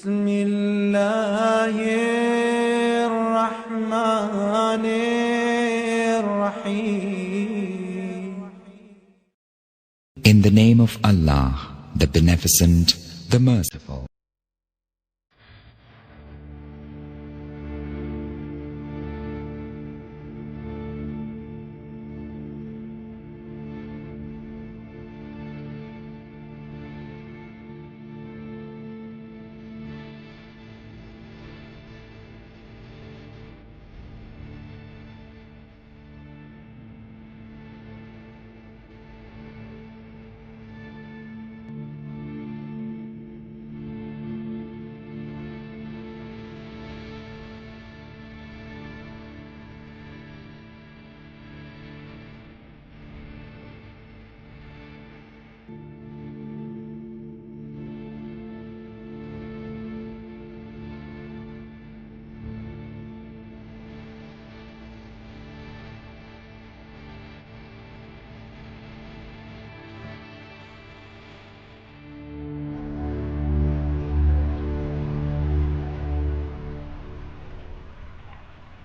بسم الله الرحمن الرحيم. In the name of Allah, the Beneficent, the Merciful.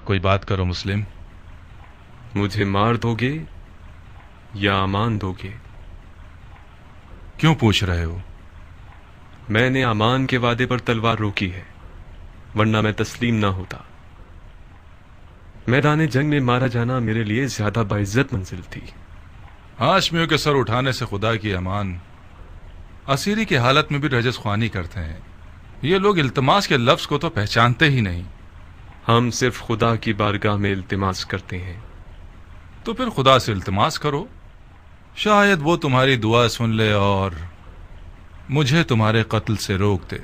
کوئی بات کرو مسلم. مجھے مار دو گے یا امان دو گے؟ کیوں پوچھ رہے ہو؟ میں نے امان کے وعدے پر تلوار روکی ہے، ورنہ میں تسلیم نہ ہوتا. میدان جنگ میں مارا جانا میرے لیے زیادہ باعزت منزل تھی. ہاشمیوں کے سر اٹھانے سے خدا کی امان. اسیری کی حالت میں بھی رجس خوانی کرتے ہیں. یہ لوگ التماس کے لفظ کو تو پہچانتے ہی نہیں. ہم صرف خدا کی بارگاہ میں التماس کرتے ہیں. تو پھر خدا سے التماس کرو، شاید وہ تمہاری دعا سن لے اور مجھے تمہارے قتل سے روک دے.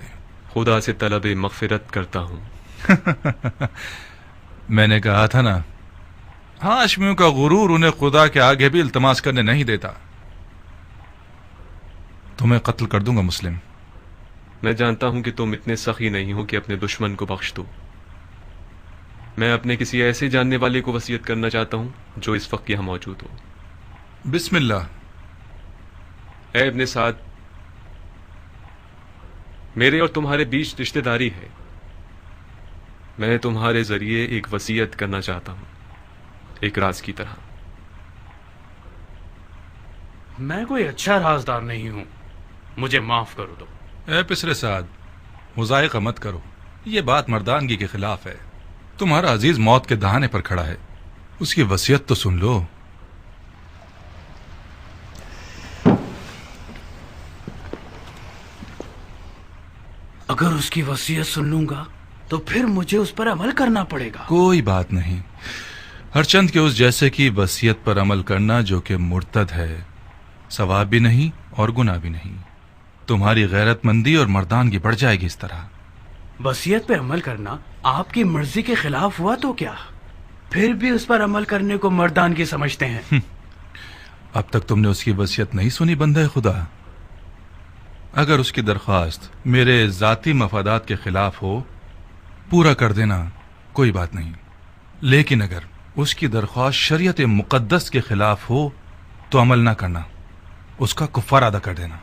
خدا سے طلب مغفرت کرتا ہوں. میں نے کہا تھا نا، ہاشمیوں کا غرور انہیں خدا کے آگے بھی التماس کرنے نہیں دیتا. تمہیں قتل کر دوں گا مسلم. میں جانتا ہوں کہ تم اتنے سخی نہیں ہو کہ اپنے دشمن کو بخش دو. میں اپنے کسی ایسے جاننے والے کو وصیت کرنا چاہتا ہوں جو اس وقت یہاں موجود ہو. بسم اللہ. اے ابن سعد، میرے اور تمہارے بیچ رشتہ داری ہے. میں تمہارے ذریعے ایک وصیت کرنا چاہتا ہوں، ایک راز کی طرح. میں کوئی اچھا رازدار نہیں ہوں، مجھے معاف کرو دو. اے پسر سعد، مضائقہ مت کرو. یہ بات مردانگی کے خلاف ہے. تمہارا عزیز موت کے دہانے پر کھڑا ہے، اس کی وصیت تو سن لو. اگر اس کی وصیت سن لوں گا تو پھر مجھے اس پر عمل کرنا پڑے گا. کوئی بات نہیں. ہر چند کے اس جیسے کی وصیت پر عمل کرنا جو کہ مرتد ہے، ثواب بھی نہیں اور گناہ بھی نہیں. تمہاری غیرت مندی اور مردانگی بڑھ جائے گی اس طرح. وصیت پہ عمل کرنا آپ کی مرضی کے خلاف ہوا تو کیا؟ پھر بھی اس پر عمل کرنے کو مردانگی سمجھتے ہیں. اب تک تم نے اس کی وصیت نہیں سنی بندہ خدا. اگر اس کی درخواست میرے ذاتی مفادات کے خلاف ہو، پورا کر دینا، کوئی بات نہیں. لیکن اگر اس کی درخواست شریعت مقدس کے خلاف ہو تو عمل نہ کرنا، اس کا کفارہ ادا کر دینا.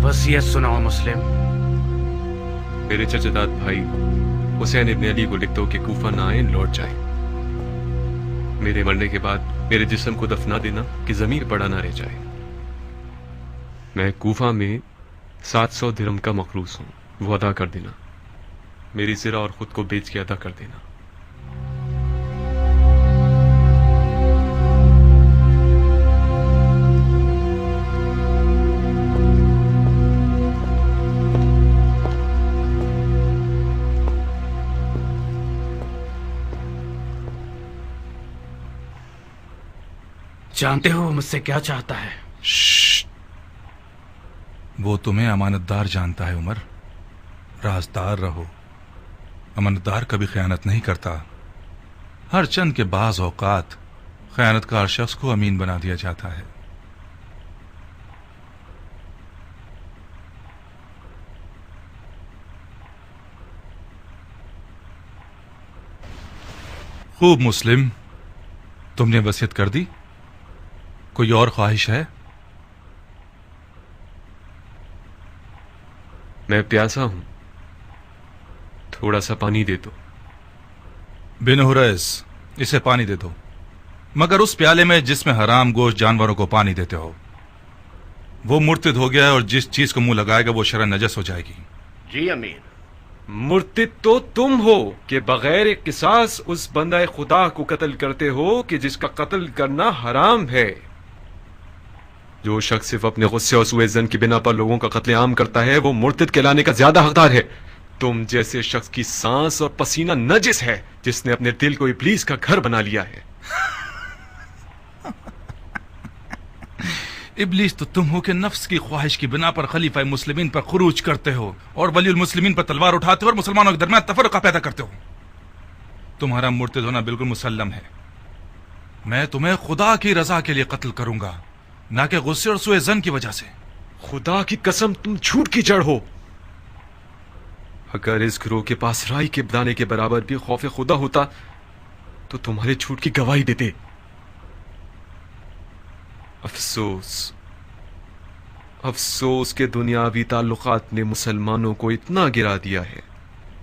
وصیت سناؤ مسلم. میرے چچا بھائی حسین ابن علی کو لکھ دو کہ کوفہ نہ آئیں، لوٹ جائیں. میرے مرنے کے بعد میرے جسم کو دفنا دینا کہ ضمیر پڑا نہ رہ جائے. میں کوفہ میں 700 درہم کا مقروض ہوں، وہ ادا کر دینا. میری زرہ اور خود کو بیچ کے ادا کر دینا. جانتے ہو وہ مجھ سے کیا چاہتا ہے؟ وہ تمہیں امانت دار جانتا ہے عمر. رازدار رہو. امانت دار کبھی خیانت نہیں کرتا. ہر چند کے بعض اوقات خیانت کار شخص کو امین بنا دیا جاتا ہے. خوب مسلم، تم نے وصیت کر دی؟ کوئی اور خواہش ہے؟ میں پیاسا ہوں، تھوڑا سا پانی دے دو۔ بن حریث، اسے پانی دے دو، مگر اس پیالے میں جس میں حرام گوشت جانوروں کو پانی دیتے ہو۔ وہ مرتد ہو گیا ہے اور جس چیز کو منہ لگائے گا وہ شرعاً نجس ہو جائے گی۔ جی امیر۔ مرتد تو تم ہو کہ بغیر قصاص اس بندہ خدا کو قتل کرتے ہو کہ جس کا قتل کرنا حرام ہے۔ جو شخص صرف اپنے غصے اور سوء ظن کی بنا پر لوگوں کا قتل عام کرتا ہے وہ مرتد کہلانے کا زیادہ حقدار ہے۔ تم جیسے شخص کی سانس اور پسینہ نجس ہے جس نے اپنے دل کو ابلیس کا گھر بنا لیا ہے۔ ابلیس تو تم ہو کہ نفس کی خواہش کی بنا پر خلیفہ مسلمین پر خروج کرتے ہو اور ولی المسلمین پر تلوار اٹھاتے ہو اور مسلمانوں کے درمیان تفرقہ پیدا کرتے ہو۔ تمہارا مرتد ہونا بالکل مسلم ہے۔ میں تمہیں خدا کی رضا کے لیے قتل کروں گا، نہ کہ غصے اور سوء ظن کی وجہ سے۔ خدا کی قسم تم جھوٹ کی جڑ ہو۔ اگر اس گروہ کے پاس رائی کے دانے کے برابر بھی خوف خدا ہوتا تو تمہارے جھوٹ کی گواہی دیتے۔ افسوس کہ دنیاوی تعلقات نے مسلمانوں کو اتنا گرا دیا ہے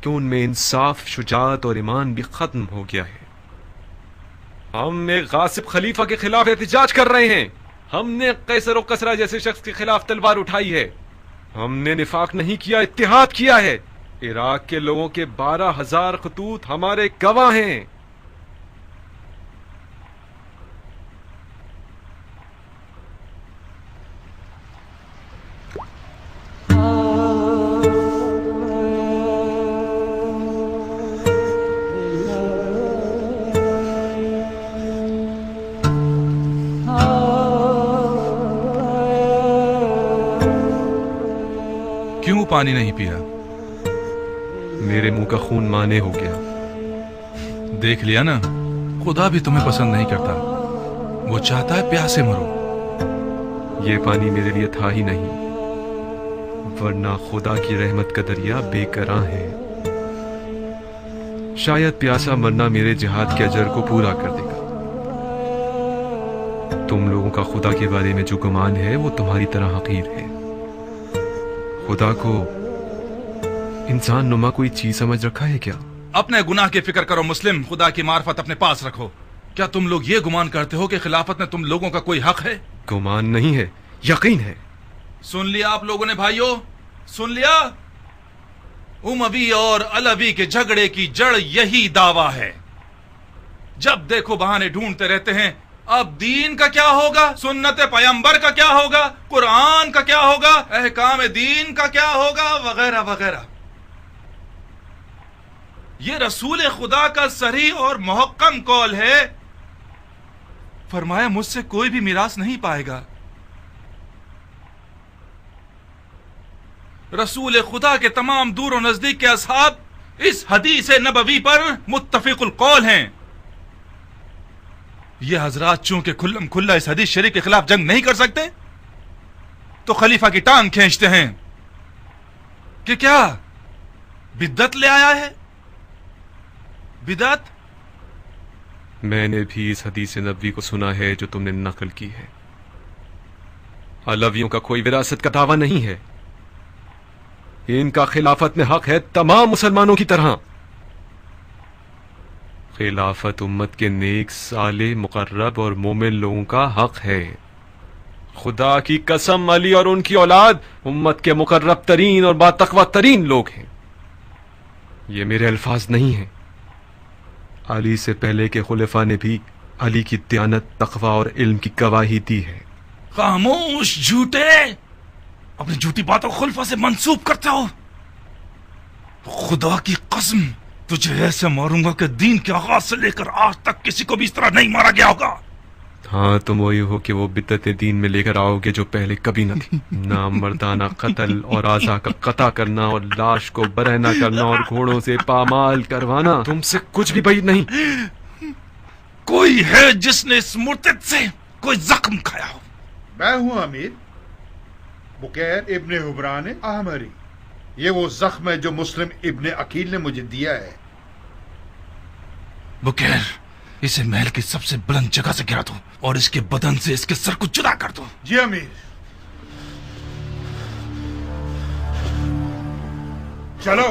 کہ ان میں انصاف، شجاعت اور ایمان بھی ختم ہو گیا ہے۔ ہم ایک غاصب خلیفہ کے خلاف احتجاج کر رہے ہیں۔ ہم نے قیصر و کسریٰ جیسے شخص کے خلاف تلوار اٹھائی ہے۔ ہم نے نفاق نہیں کیا، اتحاد کیا ہے۔ عراق کے لوگوں کے 12,000 خطوط ہمارے گواہ ہیں۔ کیوں پانی نہیں پیا؟ میرے منہ کا خون مانے ہو گیا۔ دیکھ لیا نا، خدا بھی تمہیں پسند نہیں کرتا، وہ چاہتا ہے پیاسے مرو۔ یہ پانی میرے لیے تھا ہی نہیں، ورنہ خدا کی رحمت کا دریا بے کراں ہے۔ شاید پیاسا مرنا میرے جہاد کے اجر کو پورا کر دے گا۔ تم لوگوں کا خدا کے بارے میں جو گمان ہے وہ تمہاری طرح حقیر ہے۔ خدا کو انسان نما کوئی چیز سمجھ رکھا ہے کیا؟ اپنے گناہ کی فکر کرو مسلم، خدا کی معرفت اپنے پاس رکھو۔ کیا تم لوگ یہ گمان کرتے ہو کہ خلافت میں تم لوگوں کا کوئی حق ہے؟ گمان نہیں ہے، یقین ہے۔ سن لیا آپ لوگوں نے بھائیوں، سن لیا؟ اموی اور علوی کے جھگڑے کی جڑ یہی دعویٰ ہے۔ جب دیکھو بہانے ڈھونڈتے رہتے ہیں، اب دین کا کیا ہوگا، سنت پیغمبر کا کیا ہوگا، قرآن کا کیا ہوگا، احکام دین کا کیا ہوگا، وغیرہ وغیرہ۔ یہ رسول خدا کا صریح اور محکم قول ہے، فرمایا مجھ سے کوئی بھی میراث نہیں پائے گا۔ رسول خدا کے تمام دور و نزدیک کے اصحاب اس حدیث نبوی پر متفق القول ہیں۔ یہ حضرات چونکہ کھلم کھلا اس حدیث شریف کے خلاف جنگ نہیں کر سکتے تو خلیفہ کی ٹانگ کھینچتے ہیں کہ کیا بدعت لے آیا ہے۔ بدعت؟ میں نے بھی اس حدیث نبوی کو سنا ہے جو تم نے نقل کی ہے۔ علویوں کا کوئی وراثت کا دعویٰ نہیں ہے، ان کا خلافت میں حق ہے تمام مسلمانوں کی طرح۔ خلافت امت کے نیک، صالح، مقرب اور مومن لوگوں کا حق ہے۔ خدا کی قسم علی اور ان کی اولاد امت کے مقرب ترین اور باتقوی ترین لوگ ہیں۔ یہ میرے الفاظ نہیں ہیں، علی سے پہلے کے خلفاء نے بھی علی کی دیانت، تقوی اور علم کی گواہی دی ہے۔ خاموش جھوٹے، اپنی جھوٹی باتوں کو خلفاء سے منسوب کرتے ہو۔ خدا کی قسم تجھے ایسے ماروں گا کہ دین کے آغاز سے لے کر آج تک کسی کو بھی اس طرح نہیں مارا گیا ہوگا۔ ہاں تم وہی ہو کہ وہ بدعتیں دین میں لے کر آؤ گے جو پہلے کبھی نہ تھی۔ نامردانہ قتل اور اعضاء کا قطع کرنا اور لاش کو برہنہ کرنا اور گھوڑوں سے پامال کروانا تم سے کچھ بھی بعید نہیں۔ کوئی ہے جس نے اس مرتد سے کوئی زخم کھایا ہو؟ میں ہوں امیر، بکیر ابن حبران احمری۔ یہ وہ زخم ہے جو مسلم ابن عقیل نے مجھے دیا ہے۔ بکیر اسے محل کی سب سے بلند جگہ سے گرا دو اور اس کے بدن سے اس کے سر کو جدا کر دو. جی امیر. چلو.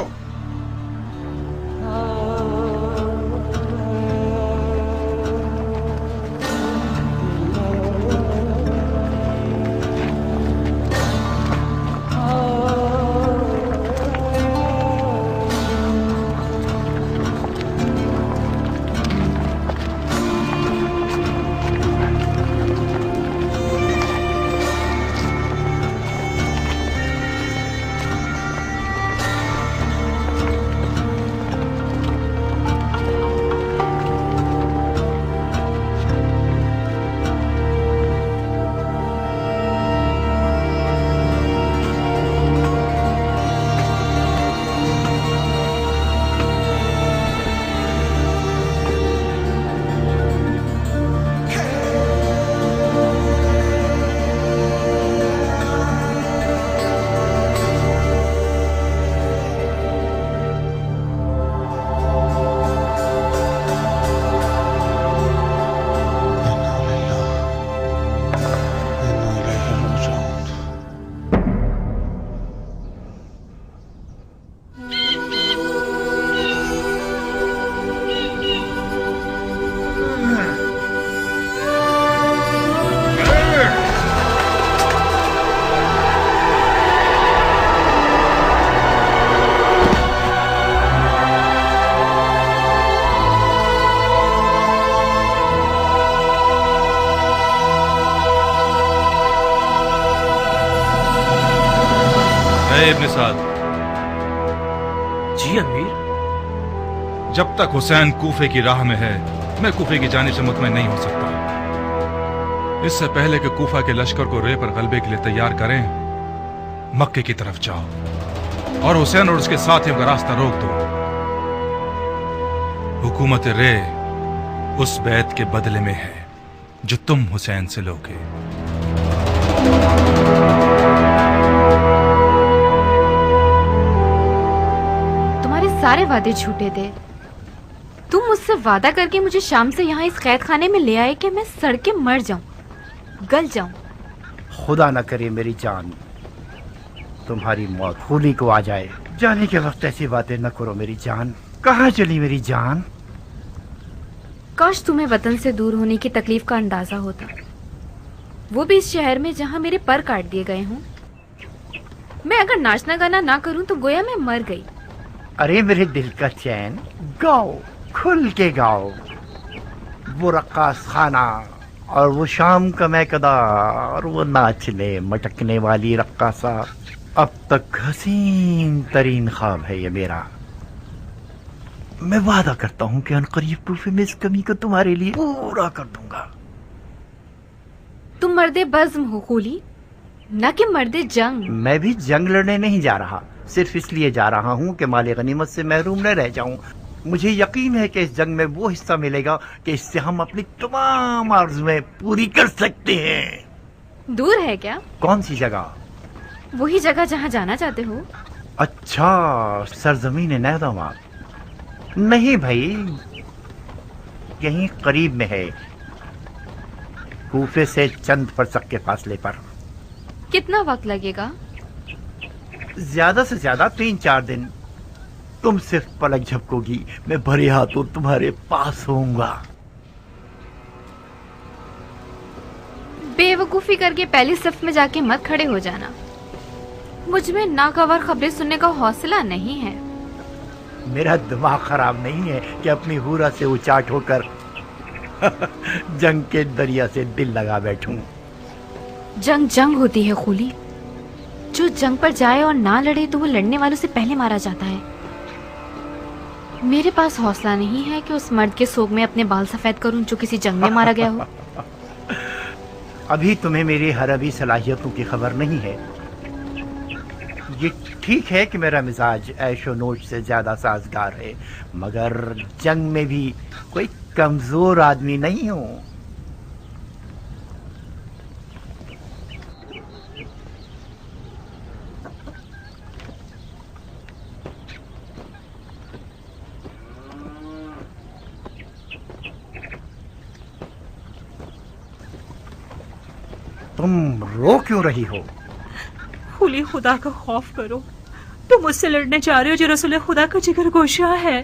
ابن سعد. جی امیر. جب تک حسین کوفے کی راہ میں ہے میں کوفے کی جانب سے مطمئن نہیں ہو سکتا. اس سے پہلے کہ کوفہ کے لشکر کو رے پر غلبے کے لیے تیار کریں مکے کی طرف جاؤ اور حسین اور اس کے ساتھیوں کا راستہ روک دو. حکومت رے اس بیعت کے بدلے میں ہے جو تم حسین سے لوگے. سارے وعدے جھوٹے تھے. تم مجھ سے وعدہ کر کے مجھے شام سے یہاں اس قید خانے میں لے آئے کہ میں سڑ کے مر جاؤں, گل جاؤں. خدا نہ کرے میری جان تمہاری موت خولی کو آ جائے. جانے کے وقت ایسی باتیں نہ کرو میری جان. کہاں چلی میری جان؟ کاش تمہیں وطن سے دور ہونے کی تکلیف کا اندازہ ہوتا, وہ بھی اس شہر میں جہاں میرے پر کاٹ دیے گئے ہوں. میں اگر ناچنا گانا نہ کروں تو گویا میں مر گئی. ارے میرے دل کا چین, گاؤ, کھل کے گاؤ. وہ رقاص خانہ اور وہ شام کا میکدہ اور وہ ناچنے مٹکنے والی رقاصہ اب تک حسین ترین خواب ہے یہ میرا. میں وعدہ کرتا ہوں کہ عنقریب کوفے میں اس کمی کو تمہارے لیے پورا کر دوں گا. تم مرد بزم ہو خولی, نہ کہ مرد جنگ. میں بھی جنگ لڑنے نہیں جا رہا, صرف اس لیے جا رہا ہوں کہ مال غنیمت سے محروم نہ رہ جاؤں. مجھے یقین ہے کہ اس جنگ میں وہ حصہ ملے گا کہ اس سے ہم اپنی تمام آرزویں پوری کر سکتے ہیں. دور ہے کیا؟ کون سی جگہ؟ وہی جگہ جہاں جانا چاہتے ہو. اچھا, سرزمین نیداما. نہیں بھائی, یہیں قریب میں ہے, کوفے سے چند فرسخ کے فاصلے پر. کتنا وقت لگے گا؟ زیادہ سے زیادہ 3-4 دن. تم صرف پلک جھپکو گی, میں بھرے ہاتھوں تمہارے پاس ہوں گا. بے وقوفی کر کے پہلی صف میں جا کے مت کھڑے ہو جانا. مجھ میں ناگوار خبریں سننے کا حوصلہ نہیں ہے. میرا دماغ خراب نہیں ہے کہ اپنی حورا سے اچاٹ ہو کر جنگ کے دریا سے دل لگا بیٹھوں. جنگ جنگ ہوتی ہے خولی. جو جنگ پر جائے اور نہ لڑے تو وہ لڑنے والوں سے پہلے مارا جاتا ہے. میرے پاس حوصلہ نہیں ہے کہ اس مرد کے سوگ میں اپنے بال سفید کروں جو کسی جنگ میں مارا گیا ہو. ابھی تمہیں میری حربی صلاحیتوں کی خبر نہیں ہے. یہ ٹھیک ہے کہ میرا مزاج عیش و نوش سے زیادہ سازگار ہے, مگر جنگ میں بھی کوئی کمزور آدمی نہیں ہوں. तुम रो क्यों रही हो? खुली खुदा का खौफ करो, तुम मुझसे लड़ने जा रहे हो जो रसूल खुदा का जिगर गोशा है।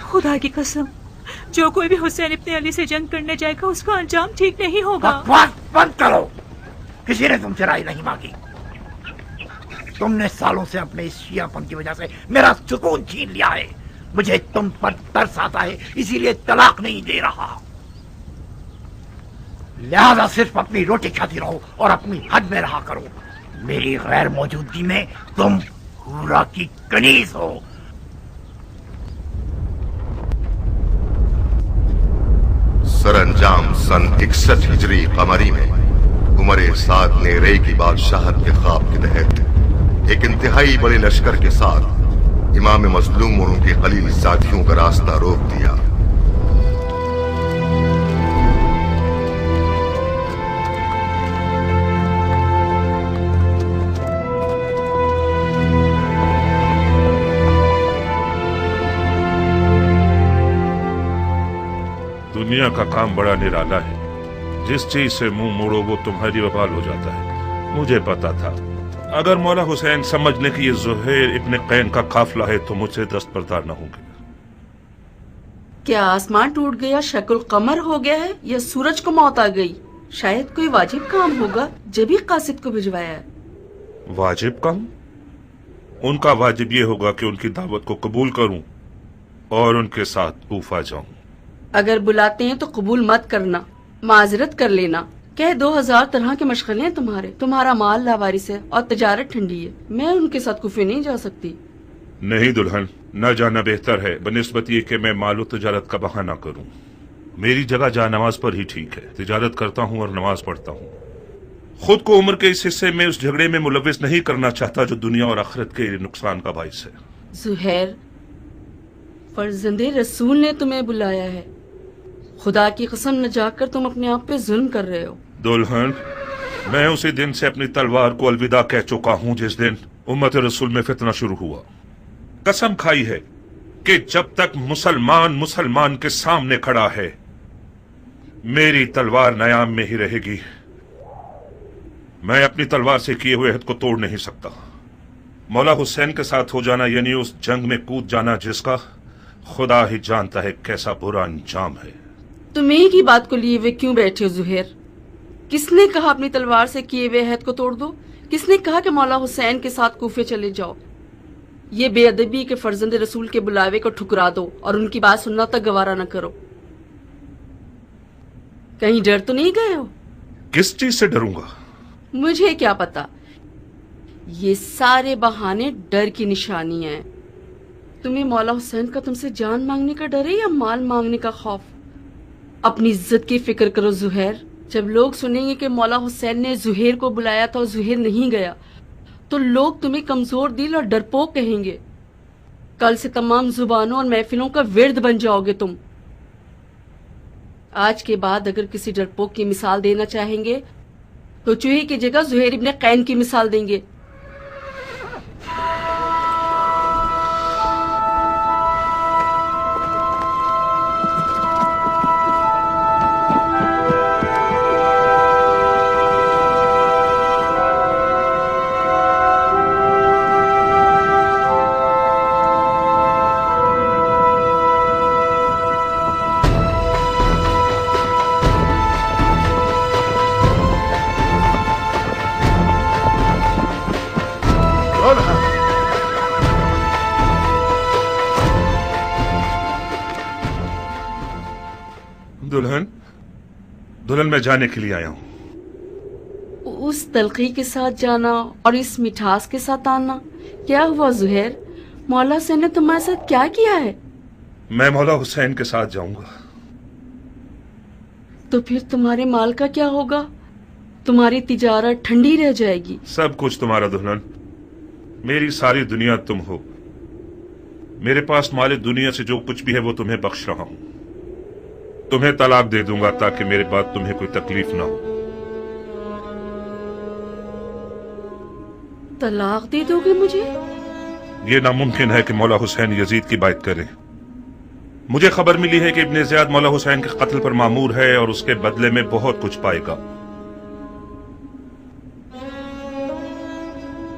खुदा की कसम, जो कोई भी हुसैन इब्ने अली से जंग करने जाएगा उसका अंजाम ठीक नहीं होगा। बकवास बंद करो, किसी ने तुमसे राय नहीं मांगी। तुमने सालों से अपने इस शियापन की वजह से मेरा सुकून छीन लिया है। मुझे तुम पर तरस आता है, इसीलिए तलाक नहीं दे रहा। लिहाजा सिर्फ अपनी रोटी खाती रहो और अपनी हद में रहा करो। मेरी गैर मौजूदगी में तुम हुरा की कनीज हो। सरअंजाम सन 61 हिजरी कमरी में उमर साद ने रे की बादशाहत के ख्वाब के तहत एक इंतहाई बड़े लश्कर के साथ इमाम मजलूम और उनके खलील साथियों का रास्ता रोक दिया। दुनिया का काम बड़ा निराला है, जिस चीज से मुंह मोड़ो वो तुम्हारी वबाल हो जाता है। मुझे पता था अगर मौला हुसैन समझ ले कि ये ज़ुहैर इब्ने कैन का काफिला है तो मुझसे दस्तबरदार न होंगे। क्या आसमान टूट गया, शक्ल कमर हो गया है, या सूरज को मौत आ गई? शायद कोई वाजिब काम होगा जब ही कासिद को भिजवाया है। वाजिब काम? उनका वाजिब ये होगा कि उनकी दावत को कबूल करूं और उनके साथ कूफा जाऊं। अगर बुलाते हैं तो कबूल मत करना, माजरत कर लेना। कह 2000 तरह के मशगले हैं तुम्हारे, तुम्हारा माल लावारिस है और तजारत ठंडी है। मैं उनके साथ कुफे नहीं जा सकती। नहीं दुल्हन, न जाना बेहतर है बनिस्बत ये कि मैं मालो तजारत का बहाना करूं। मेरी जगह जा नमाज पर ही ठीक है। तिजारत करता हूं और नमाज पढ़ता हूं। खुद को उम्र के इस हिस्से में उस झगड़े में मुलविस नहीं करना चाहता जो दुनिया और आखिरत के नुकसान का बाइस है। ज़ुहैर, फर्जंदे रसूल ने तुम्हें बुलाया है। खुदा की कसम न जाकर तुम अपने आप पे जुल्म कर रहे हो। दुल्हन, मैं उसी दिन से अपनी तलवार को अलविदा कह चुका हूं जिस दिन उम्मत रसूल में फितना शुरू हुआ। कसम खाई है कि जब तक मुसलमान मुसलमान के सामने खड़ा है मेरी तलवार नयाम में ही रहेगी। मैं अपनी तलवार से किए हुए हद को तोड़ नहीं सकता। मौला हुसैन के साथ हो जाना यानी उस जंग में कूद जाना जिसका खुदा ही जानता है कैसा बुरा अंजाम है। तुम एक ही बात को लिए हुए क्यों बैठे हो ज़ुहैर? किसने कहा अपनी तलवार से किए हुए अहद को तोड़ दो? किसने कहा कि मौला हुसैन के साथ कूफे चले जाओ? ये बेअदबी के फर्जंद रसूल के बुलावे को ठुकरा दो और उनकी बात सुनना तक गवारा न करो। कहीं डर तो नहीं गए हो? किस चीज से डरूंगा? मुझे क्या पता। ये सारे बहाने डर की निशानियां हैं। तुम्हें मौला हुसैन का तुमसे जान मांगने का डर है या माल मांगने का खौफ? अपनी इज्जत की फिक्र करो ज़ुहैर। जब लोग सुनेंगे कि मौला हुसैन ने ज़ुहैर को बुलाया था और ज़ुहैर नहीं गया तो लोग तुम्हें कमजोर दिल और डरपोक कहेंगे। कल से तमाम जुबानों और महफिलों का विर्द बन जाओगे तुम। आज के बाद अगर किसी डरपोक की मिसाल देना चाहेंगे तो चूहे की जगह ज़ुहैर इब्ने कैन की मिसाल देंगे। दुल्हन मैं जाने के लिए आया हूं। उस तलखी के साथ जाना और इस मिठास के साथ आना, क्या हुआ ज़ुहैर? मौला हुसैन ने तुम्हारे साथ क्या किया है? मैं मौला हुसैन के साथ जाऊंगा। तो फिर तुम्हारे माल का क्या होगा? तुम्हारी तिजारत ठंडी रह जाएगी। सब कुछ तुम्हारा दुल्हन। मेरी सारी दुनिया तुम हो। मेरे पास माले दुनिया से जो कुछ भी है वो तुम्हें बख्श रहा हूं। तुम्हें तलाक दे दूंगा ताकि मेरे बाद तुम्हें कोई तकलीफ ना हो। तलाक दे दोगे मुझे? ये नामुमकिन है कि मौला हुसैन यजीद की बात करें। मुझे खबर मिली है कि इब्ने ज़ियाद मौला हुसैन के कत्ल पर मामूर है और उसके बदले में बहुत कुछ पाएगा।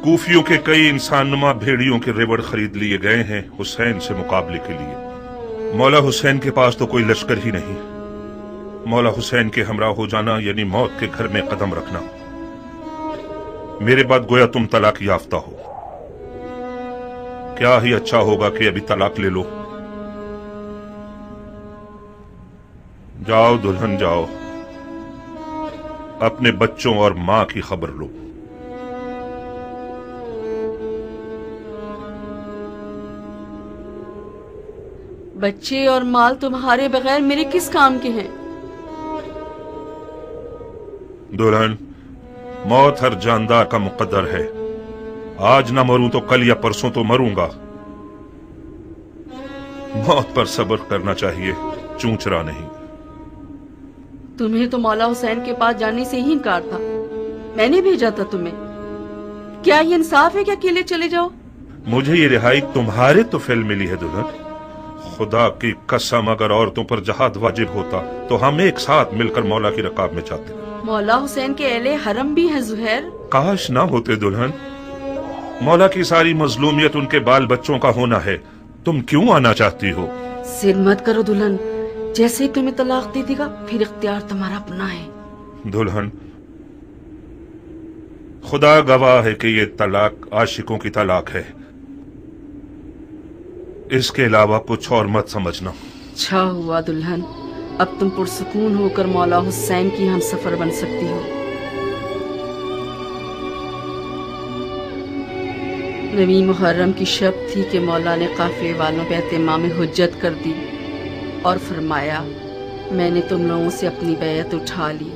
کوفیوں کے کئی انسان نما بھیڑیوں کے ریوڑ خرید لیے گئے ہیں حسین سے مقابلے کے لیے۔ مولا حسین کے پاس تو کوئی لشکر ہی نہیں۔ مولا حسین کے ہمراہ ہو جانا یعنی موت کے گھر میں قدم رکھنا۔ میرے بعد گویا تم طلاق یافتہ ہو۔ کیا ہی اچھا ہوگا کہ ابھی طلاق لے لو۔ جاؤ دلہن جاؤ، اپنے بچوں اور ماں کی خبر لو۔ بچے اور مال تمہارے بغیر میرے کس کام کے ہیں؟ دلہن، موت ہر جاندار کا مقدر ہے۔ آج نہ مروں تو کل یا پرسوں تو مروں گا۔ موت پر صبر کرنا چاہیے، چونچرا نہیں۔ تمہیں تو مولا حسین کے پاس جانے سے ہی انکار تھا، میں نے بھیجا تھا تمہیں۔ کیا یہ انصاف ہے کہ اکیلے چلے جاؤ؟ مجھے یہ رہائی تمہارے تو فعل ملی ہے دلہن۔ خدا کی قسم اگر عورتوں پر جہاد واجب ہوتا تو ہم ایک ساتھ مل کر مولا کی رکاب میں جاتے۔ مولا حسین کے اہل حرم بھی ہیں زہیر۔ کاش نہ ہوتے دلہن۔ مولا کی ساری مظلومیت ان کے بال بچوں کا ہونا ہے، تم کیوں آنا چاہتی ہو؟ ضد مت کرو دلہن، جیسے ہی تمہیں طلاق دے دے گا پھر اختیار تمہارا اپنا ہے۔ دلہن، خدا گواہ ہے کہ یہ طلاق عاشقوں کی طلاق ہے، اس کے علاوہ کچھ اور مت سمجھنا۔ اچھا ہوا دلہن، اب تم پرسکون ہو کر مولا حسین کی ہم سفر بن سکتی ہو۔ نویں محرم کی شب تھی کہ مولا نے قافلے والوں پہ اہتمام حجت کر دی اور فرمایا، میں نے تم لوگوں سے اپنی بیعت اٹھا لی،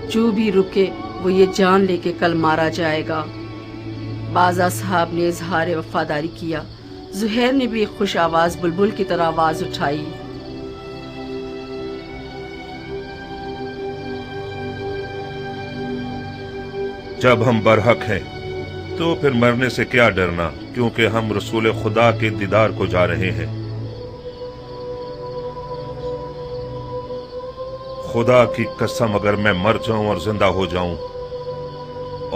جو بھی رکے وہ یہ جان لے کے کل مارا جائے گا۔ بعض اصحاب نے اظہار وفاداری کیا، زہیر نے بھی ایک خوش آواز بلبل کی طرح آواز اٹھائی، جب ہم برحق ہیں تو پھر مرنے سے کیا ڈرنا، کیونکہ ہم رسول خدا کے دیدار کو جا رہے ہیں۔ خدا کی قسم اگر میں مر جاؤں اور زندہ ہو جاؤں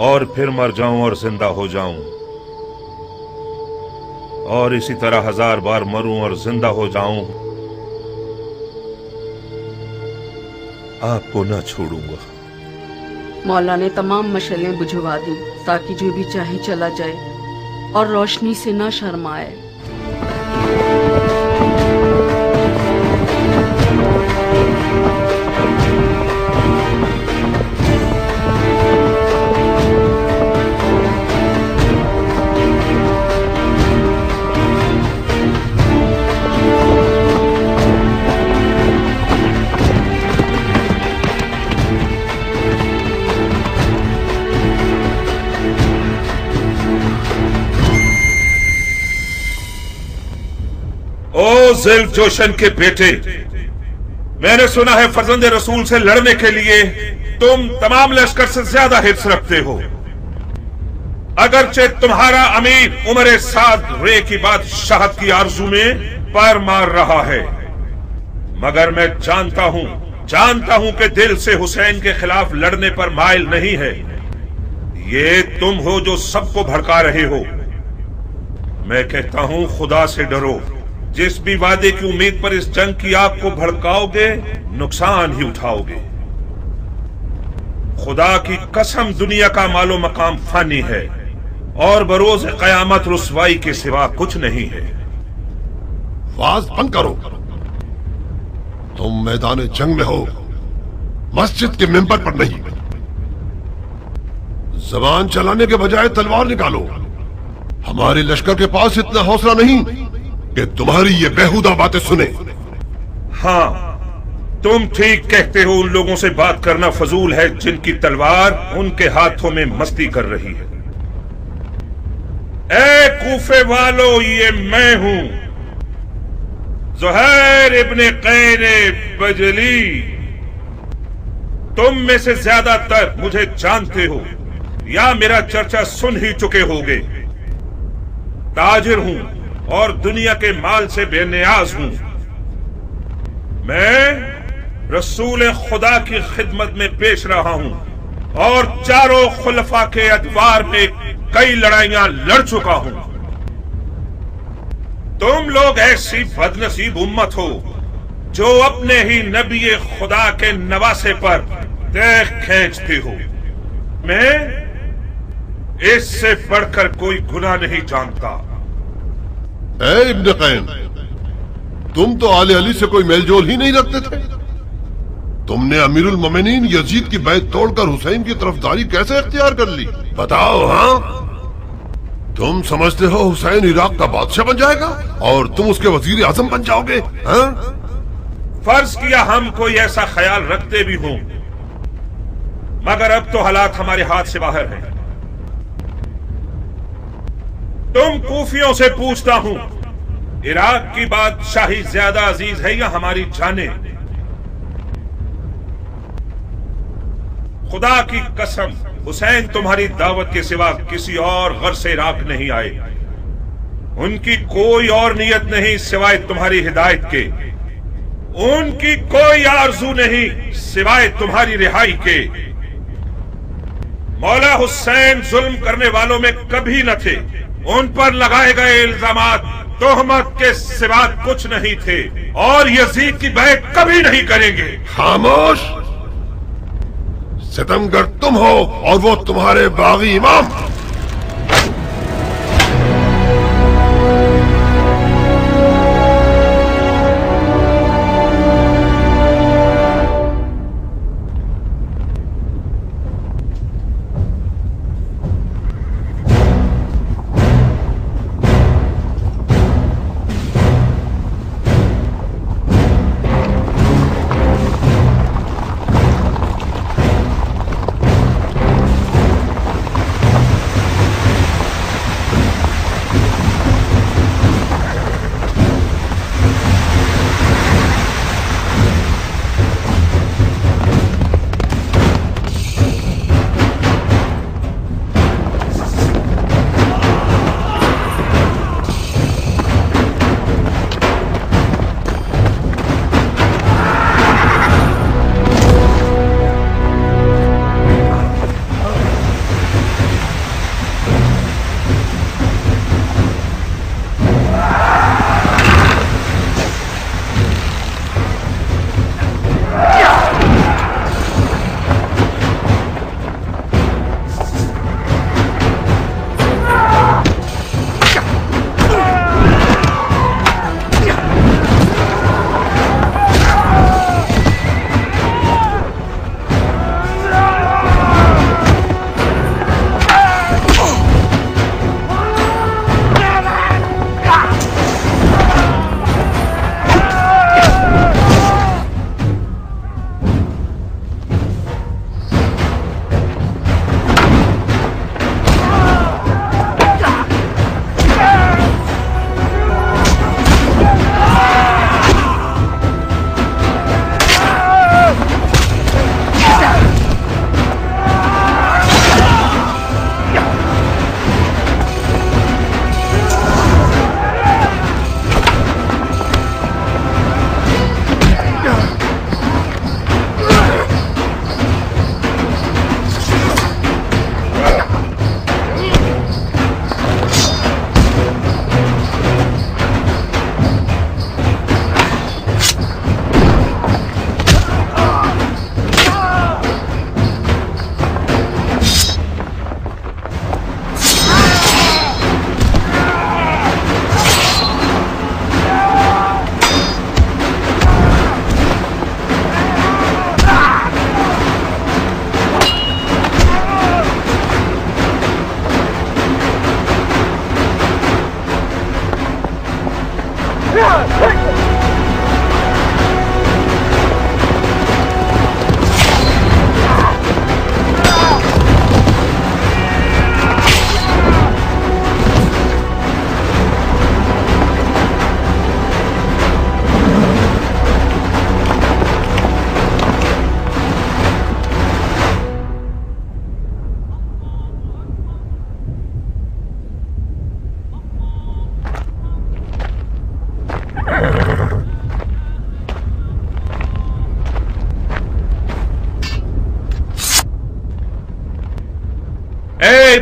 اور پھر مر جاؤں اور زندہ ہو جاؤں اور اسی طرح 1000 بار مروں اور زندہ ہو جاؤں، آپ کو نہ چھوڑوں گا۔ مولا نے تمام مشعلیں بجھوا دی تاکہ جو بھی چاہے چلا جائے اور روشنی سے نہ شرمائے۔ او ذل جوشن کے بیٹے، میں نے سنا ہے فرزند رسول سے لڑنے کے لیے تم تمام لشکر سے زیادہ حرص رکھتے ہو۔ اگرچہ تمہارا امیر عمر سعد رے کی بادشاہت کی آرزو میں پیر مار رہا ہے، مگر میں جانتا ہوں کہ دل سے حسین کے خلاف لڑنے پر مائل نہیں ہے۔ یہ تم ہو جو سب کو بھڑکا رہے ہو۔ میں کہتا ہوں خدا سے ڈرو، جس بھی وعدے کی امید پر اس جنگ کی آگ کو بھڑکاؤ گے نقصان ہی اٹھاؤ گے۔ خدا کی قسم دنیا کا مال و مقام فانی ہے اور بروز قیامت رسوائی کے سوا کچھ نہیں ہے۔ واز بند کرو، تم میدان جنگ میں ہو، مسجد کے ممبر پر نہیں۔ زبان چلانے کے بجائے تلوار نکالو۔ ہمارے لشکر کے پاس اتنا حوصلہ نہیں کہ تمہاری یہ بیہودہ باتیں سنے۔ ہاں، تم ٹھیک کہتے ہو، ان لوگوں سے بات کرنا فضول ہے جن کی تلوار ان کے ہاتھوں میں مستی کر رہی ہے۔ اے کوفے والو، یہ میں ہوں، زہیر ابن قیر بجلی۔ تم میں سے زیادہ تر مجھے جانتے ہو یا میرا چرچا سن ہی چکے ہوگے۔ تاجر ہوں اور دنیا کے مال سے بے نیاز ہوں۔ میں رسول خدا کی خدمت میں پیش رہا ہوں اور چاروں خلفاء کے ادوار میں कई लड़ाइयां लड़ चुका हूं। तुम लोग ऐसी बदनसीब उम्मत हो जो अपने ही नबी खुदा के नवासे पर देख खींचती हो। मैं इससे बढ़कर कोई गुनाह नहीं जानता। ए इब्न कैन, तुम तो आले अली से कोई मेलजोल ही नहीं रखते थे। तुमने अमीरुल मोमिनीन यजीद की बैत तोड़कर हुसैन की तरफदारी कैसे इख्तियार कर ली? बताओ। हाँ, तुम समझते हो हुसैन इराक का बादशाह बन जाएगा और तुम उसके वजीर आजम बन जाओगे? हाँ? फर्ज किया हम कोई ऐसा ख्याल रखते भी हों, मगर अब तो हालात हमारे हाथ से बाहर हैं। तुम कूफियों से पूछता हूं, इराक की बादशाही ज्यादा अजीज है या हमारी जाने? खुदा की कसम, हुसैन तुम्हारी दावत के सिवा किसी और घर से इराक नहीं आए। उनकी कोई और नियत नहीं सिवाय तुम्हारी हिदायत के। उनकी कोई आरजू नहीं सिवाय तुम्हारी रिहाई के। मौला हुसैन जुल्म करने वालों में कभी न थे। उन पर लगाए गए इल्जामात तोहमत के सिवा कुछ नहीं थे और यजीद की बैत कभी नहीं करेंगे। खामोश! सितमगर तुम हो और वो तुम्हारे बागी इमाम।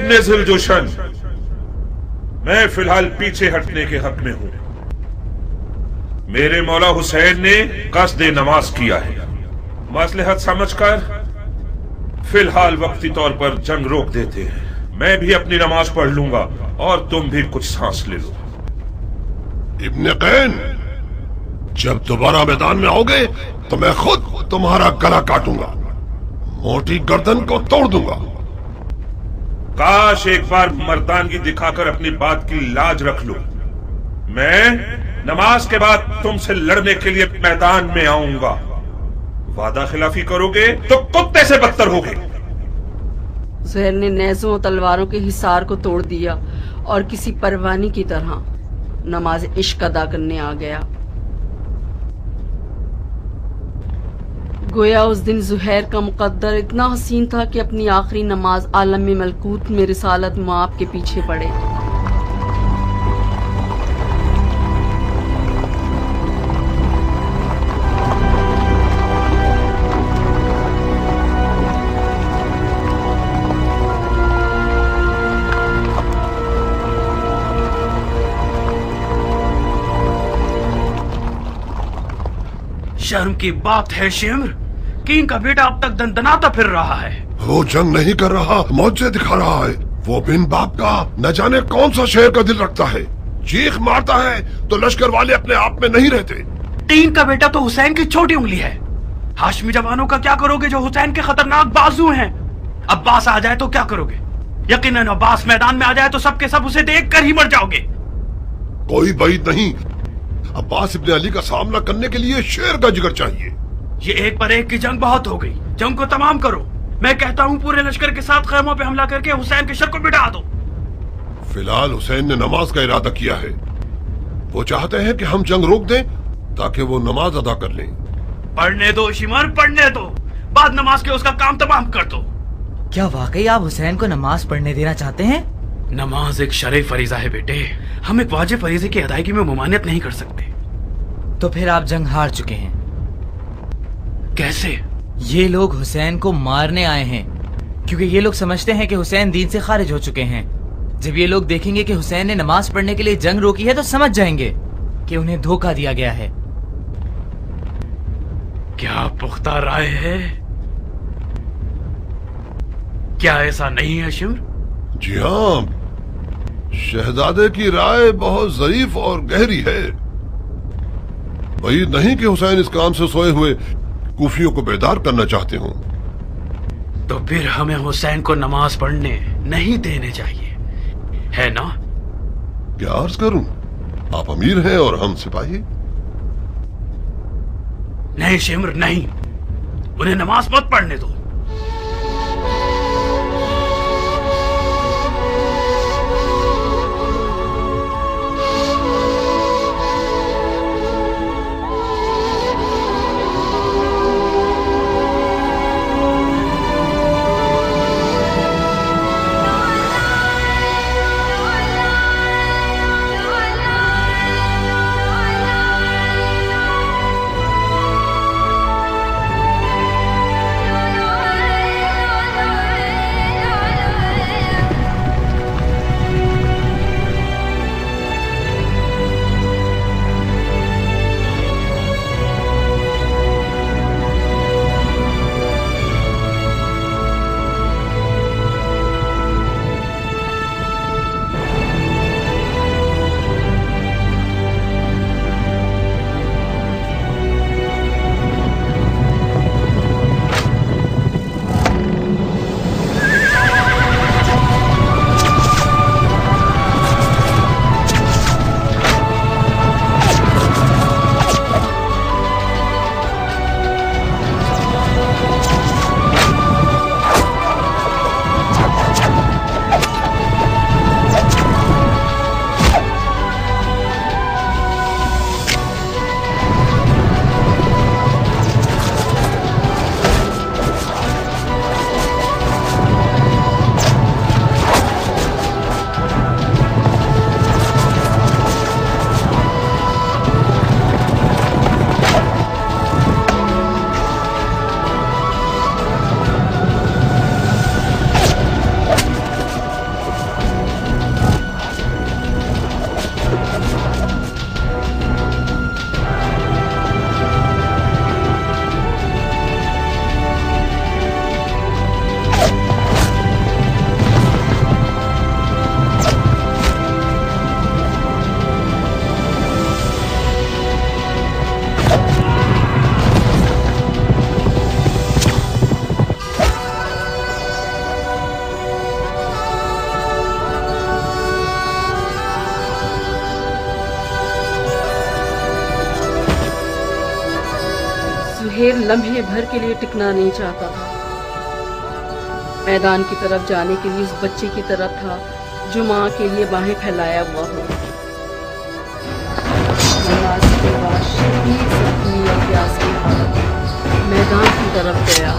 ابن ذوالجوشن، میں فی الحال پیچھے ہٹنے کے حق میں ہوں۔ میرے مولا حسین نے قصد نماز کیا ہے، مصلحت سمجھ کر فی الحال وقتی طور پر جنگ روک دیتے ہیں۔ میں بھی اپنی نماز پڑھ لوں گا اور تم بھی کچھ سانس لے لو۔ ابن قین، جب دوبارہ میدان میں آؤ گے تو میں خود تمہارا گلا کاٹوں گا، موٹی گردن کو توڑ دوں گا۔ کاش ایک بار مردانگی دکھا کر اپنی بات کی لاج رکھ لو۔ میں نماز کے بعد تم سے لڑنے کے لیے میدان میں آؤں گا۔ وعدہ خلافی کرو گے تو کتے سے بدتر ہوگے۔ زہر نے نیزوں اور تلواروں کے حصار کو توڑ دیا اور کسی پروانی کی طرح نماز عشق ادا کرنے آ گیا۔ گویا اس دن زہیر کا مقدر اتنا حسین تھا کہ اپنی آخری نماز عالم ملکوت میں رسالت مآب کے پیچھے پڑے۔ شرم کی بات ہے شمر، کین کا بیٹا اب تک دندناتا پھر رہا ہے۔ وہ جنگ نہیں کر رہا، موجے دکھا رہا ہے۔ وہ بن باپ کا نہ جانے کون سا شہر کا دل رکھتا ہے، چیخ مارتا ہے تو لشکر والے اپنے آپ میں نہیں رہتے۔ تین کا بیٹا تو حسین کی چھوٹی انگلی ہے۔ ہاشمی جوانوں کا کیا کرو گے جو حسین کے خطرناک بازو ہیں؟ عباس آ جائے تو کیا کرو گے؟ یقیناً عباس میدان میں آ جائے تو سب کے سب اسے دیکھ کر ہی مر جاؤ گے۔ کوئی بعید نہیں، عباس ابن علی کا سامنا کرنے کے لیے شیر کا جگر چاہیے۔ یہ ایک پر ایک کی جنگ بہت ہو گئی، جنگ کو تمام کرو۔ میں کہتا ہوں پورے لشکر کے ساتھ خیموں پہ حملہ کر کے حسین کے شر کو مٹا دو۔ فی الحال حسین نے نماز کا ارادہ کیا ہے، وہ چاہتے ہیں کہ ہم جنگ روک دیں تاکہ وہ نماز ادا کر لیں۔ پڑھنے دو شمر، پڑھنے دو، بعد نماز کے اس کا کام تمام کر دو۔ کیا واقعی آپ حسین کو نماز پڑھنے دینا چاہتے ہیں؟ نماز ایک شرعی فریضہ ہے بیٹے، ہم ایک واجب فریضے کی ادائیگی میں ممانعت نہیں کر سکتے۔ تو پھر آپ جنگ ہار چکے ہیں۔ کیسے؟ یہ لوگ حسین کو مارنے آئے ہیں، کیونکہ یہ لوگ سمجھتے ہیں کہ حسین دین سے خارج ہو چکے ہیں۔ جب یہ لوگ دیکھیں گے کہ حسین نے نماز پڑھنے کے لیے جنگ روکی ہے تو سمجھ جائیں گے کہ انہیں دھوکہ دیا گیا ہے۔ کیا پختہ رائے ہے؟ کیا ایسا نہیں ہے شمر؟ جی ہاں، شہزادے کی رائے بہت ظریف اور گہری ہے۔ بعید نہیں کہ حسین اس کام سے سوئے ہوئے کوفیوں کو بیدار کرنا چاہتے ہوں۔ تو پھر ہمیں حسین کو نماز پڑھنے نہیں دینے چاہیے، ہے نا؟ کیا عرض کروں، آپ امیر ہیں اور ہم سپاہی۔ نہیں شمر نہیں، انہیں نماز مت پڑھنے دو۔ सुहेल लम्हे भर के लिए टिकना नहीं चाहता था। मैदान की तरफ जाने के लिए उस बच्चे की तरफ था जो माँ के लिए बाहें फैलाया हुआ हो। नमाज के बाद शदीद जख्मी और प्यास की हालत में मैदान की तरफ गया।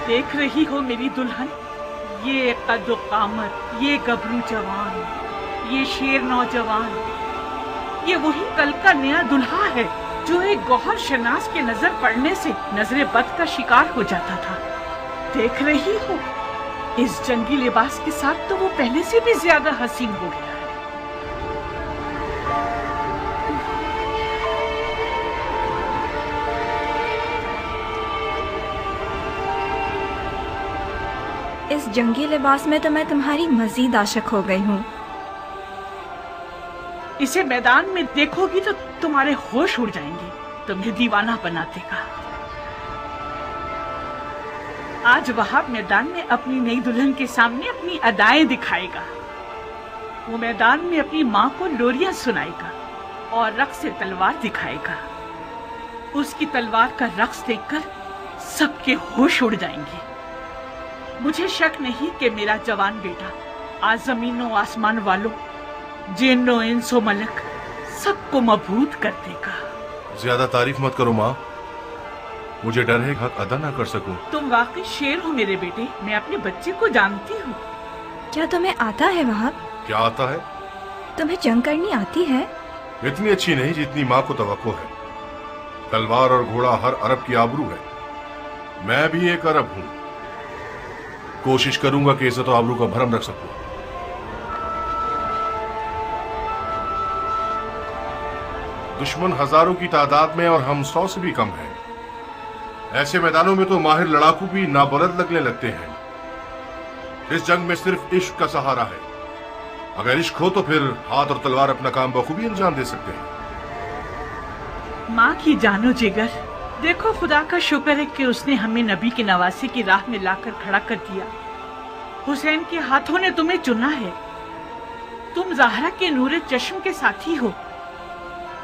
देख रही हो मेरी दुल्हन, ये कद्दो कामत, ये गबरू जवान, ये शेर नौजवान, ये वही कल का नया दुल्हा है जो एक गौहर शनास के नजर पड़ने से नजरे बद का शिकार हो जाता था। देख रही हो, इस जंगी लिबास के साथ तो वो पहले से भी ज्यादा हसीन हो गया। इस जंगी लिबास में तो मैं तुम्हारी मजीद आशिक हो गई हूँ। इसे मैदान में देखोगी तो तुम्हारे होश उड़ जाएंगे, तुम्हें दीवाना बना देगा। आज वहाब मैदान में अपनी नई दुल्हन के सामने अपनी अदाएं दिखाएगा। वो मैदान में अपनी माँ को लोरियां सुनाएगा और रक्स से तलवार दिखाएगा। उसकी तलवार का रक्स देखकर सबके होश उड़ जाएंगे। मुझे शक नहीं कि मेरा जवान बेटा आज जमीनों आसमान वालों, जिन्नो इंसो मलक सबको मबहूत कर देगा। ज्यादा तारीफ मत करो माँ, मुझे डर है हक अदा ना कर सकूं। तुम वाकई शेर हो मेरे बेटे, मैं अपने बच्चे को जानती हूँ। क्या तुम्हें आता है वहाब? क्या आता है? तुम्हें जंग करनी आती है? इतनी अच्छी नहीं जितनी माँ को तवक्को है। तलवार और घोड़ा हर अरब की आबरू है। मैं भी एक अरब हूँ। कोशिश करूंगा कि इज्जत और आबरू का भरम रख सकूं। दुश्मन हजारों की तादाद में और हम 100 से भी कम हैं। ऐसे मैदानों में तो माहिर लड़ाकू भी नाबलद लगने लगते हैं। इस जंग में सिर्फ इश्क का सहारा है। अगर इश्क हो तो फिर हाथ और तलवार अपना काम बखूबी अंजाम दे सकते हैं। माँ की जानो जिगर, देखो खुदा का शुक्र है कि उसने हमें नबी की नवासी की राह में लाकर खड़ा कर दिया। हुसैन के हाथों ने तुम्हें चुना है। तुम ज़हरा के नूरे चश्म के साथी हो।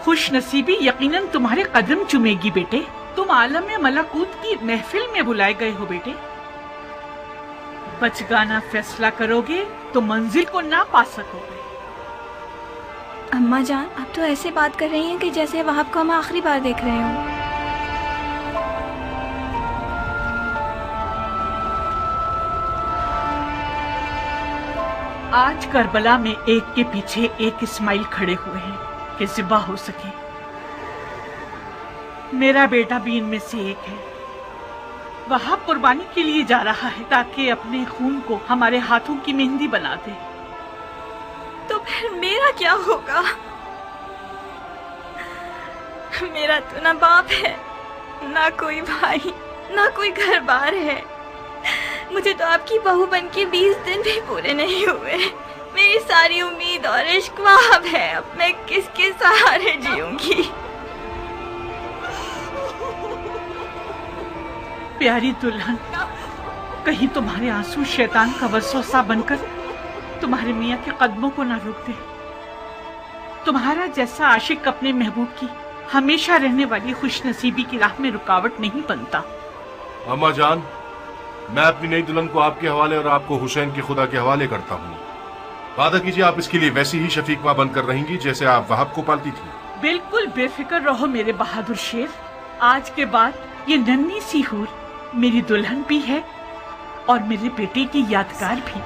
खुश नसीबी यकीनन तुम्हारे कदम चुमेगी बेटे। तुम आलम मलकूत की महफिल में बुलाए गए हो बेटे। बचगाना फैसला करोगे तो मंजिल को ना पा सकोगे। अम्मा जान, आप तो ऐसे बात कर रही हैं कि जैसे वहाब को हम आखिरी बार देख रहे हों। आज करबला में एक के पीछे एक इस्माइल खड़े हुए हैं कि ज़िबा हो सके। मेरा बेटा भी इनमें से एक है। वहाब कुर्बानी के लिए जा रहा है ताकि अपने खून को हमारे हाथों की मेहंदी बना दे। तो फिर मेरा क्या होगा? मेरा तो ना बाप है, ना कोई भाई, ना कोई घर बार है। मुझे तो आपकी बहू बन के 20 दिन भी पूरे नहीं हुए। मेरी सारी उम्मीद और इश्क वहाब है। अब मैं किसके सहारे जीऊंगी? प्यारी दुल्हन, कहीं तुम्हारे आंसू शैतान का वसवसा बनकर तुम्हारे मियाँ के कदमों को ना रोक दे। तुम्हारा जैसा आशिक अपने महबूब की हमेशा रहने वाली खुशनसीबी की राह में रुकावट नहीं बनता। अम्मा जान, मैं अपनी नई दुल्हन को आपके हवाले और आपको हुसैन के खुदा के हवाले करता हूँ। वादा कीजिए आप इसके लिए वैसी ही शफीक माँ बनकर रहेंगी जैसे आप वहाब को पालती थी। बिल्कुल बेफिक्र रहो मेरे बहादुर शेर। आज के बाद ये नन्ही सी हूर मेरी दुल्हन भी है और मेरे बेटे की यादगार भी।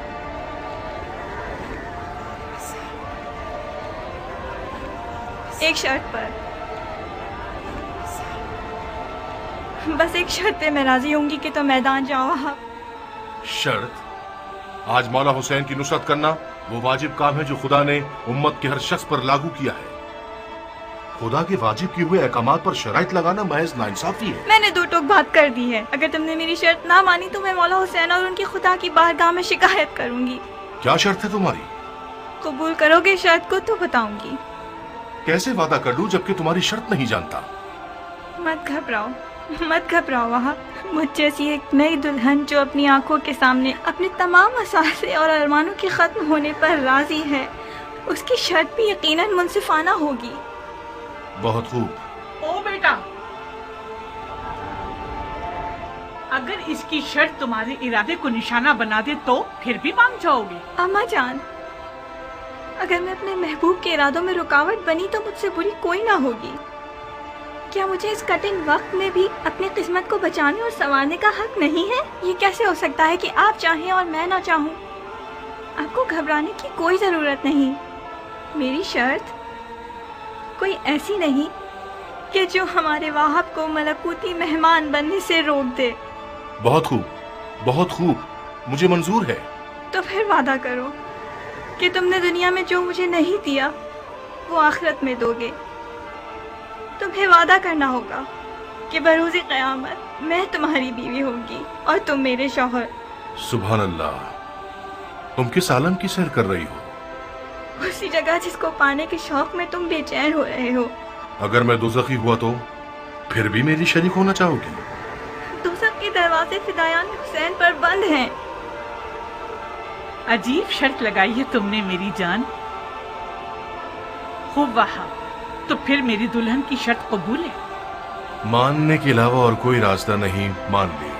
एक शर्त पर, बस एक शर्त पे मैं राजी होंगी कि तो मैदान जाओ आप। शर्त? आज मौला हुसैन की नुसरत करना वो वाजिब काम है जो खुदा ने उम्मत के हर शख्स पर लागू किया है। खुदा के वाजिब किए हुए अहकामात पर शराइत लगाना महज नाइंसाफी है। मैंने दो टोक बात कर दी है। अगर तुमने मेरी शर्त ना मानी तो मैं मौला हुसैन और उनकी खुदा की बारगाह में शिकायत करूंगी। क्या शर्त है तुम्हारी? कबूल करोगे शर्त को तो बताऊंगी। कैसे वादा कर लूं जबकि तुम्हारी शर्त नहीं जानता? मत घबराओ, मत घबराओ वहाब। मुझ जैसी एक नई दुल्हन जो अपनी आंखों के सामने अपने तमाम असासे और अरमानों के खत्म होने पर राजी है, उसकी शर्त भी यकीनन मुनसिफाना होगी। बहुत खूब। ओ बेटा, अगर इसकी शर्त तुम्हारे इरादे को निशाना बना दे तो फिर भी मान जाओगे? अम्मा जान, अगर मैं अपने महबूब के इरादों में रुकावट बनी तो मुझसे बुरी कोई ना होगी। क्या मुझे इस कठिन वक्त में भी अपनी किस्मत को बचाने और संवारने का हक नहीं है? ये कैसे हो सकता है कि आप चाहें और मैं ना चाहूँ? आपको घबराने की कोई जरूरत नहीं। मेरी शर्त कोई ऐसी नहीं कि जो हमारे वाहब को मलकूती मेहमान बनने से रोक दे। बहुत खूब, बहुत खूब, मुझे मंजूर है। तो फिर वादा करो कि तुमने दुनिया में जो मुझे नहीं दिया वो आखिरत में दोगे। तुम्हें वादा करना होगा कि बरोज़े क़यामत मैं तुम्हारी बीवी होंगी और तुम मेरे शौहर। सुभान अल्लाह, तुम किस आलम की सैर कर रही हो? उसी जगह जिसको पाने के शौक में तुम बेचैन हो रहे हो। अगर मैं दोज़खी हुआ तो फिर भी मेरी शरीक होना चाहोगी? दोज़ख के दरवाजे फिदायान हुसैन पर बंद हैं। अजीब शर्त लगाई है तुमने मेरी जान। खूब वहाब, तो फिर मेरी दुल्हन की शर्त कबूल है? मानने के अलावा और कोई रास्ता नहीं, मान ली।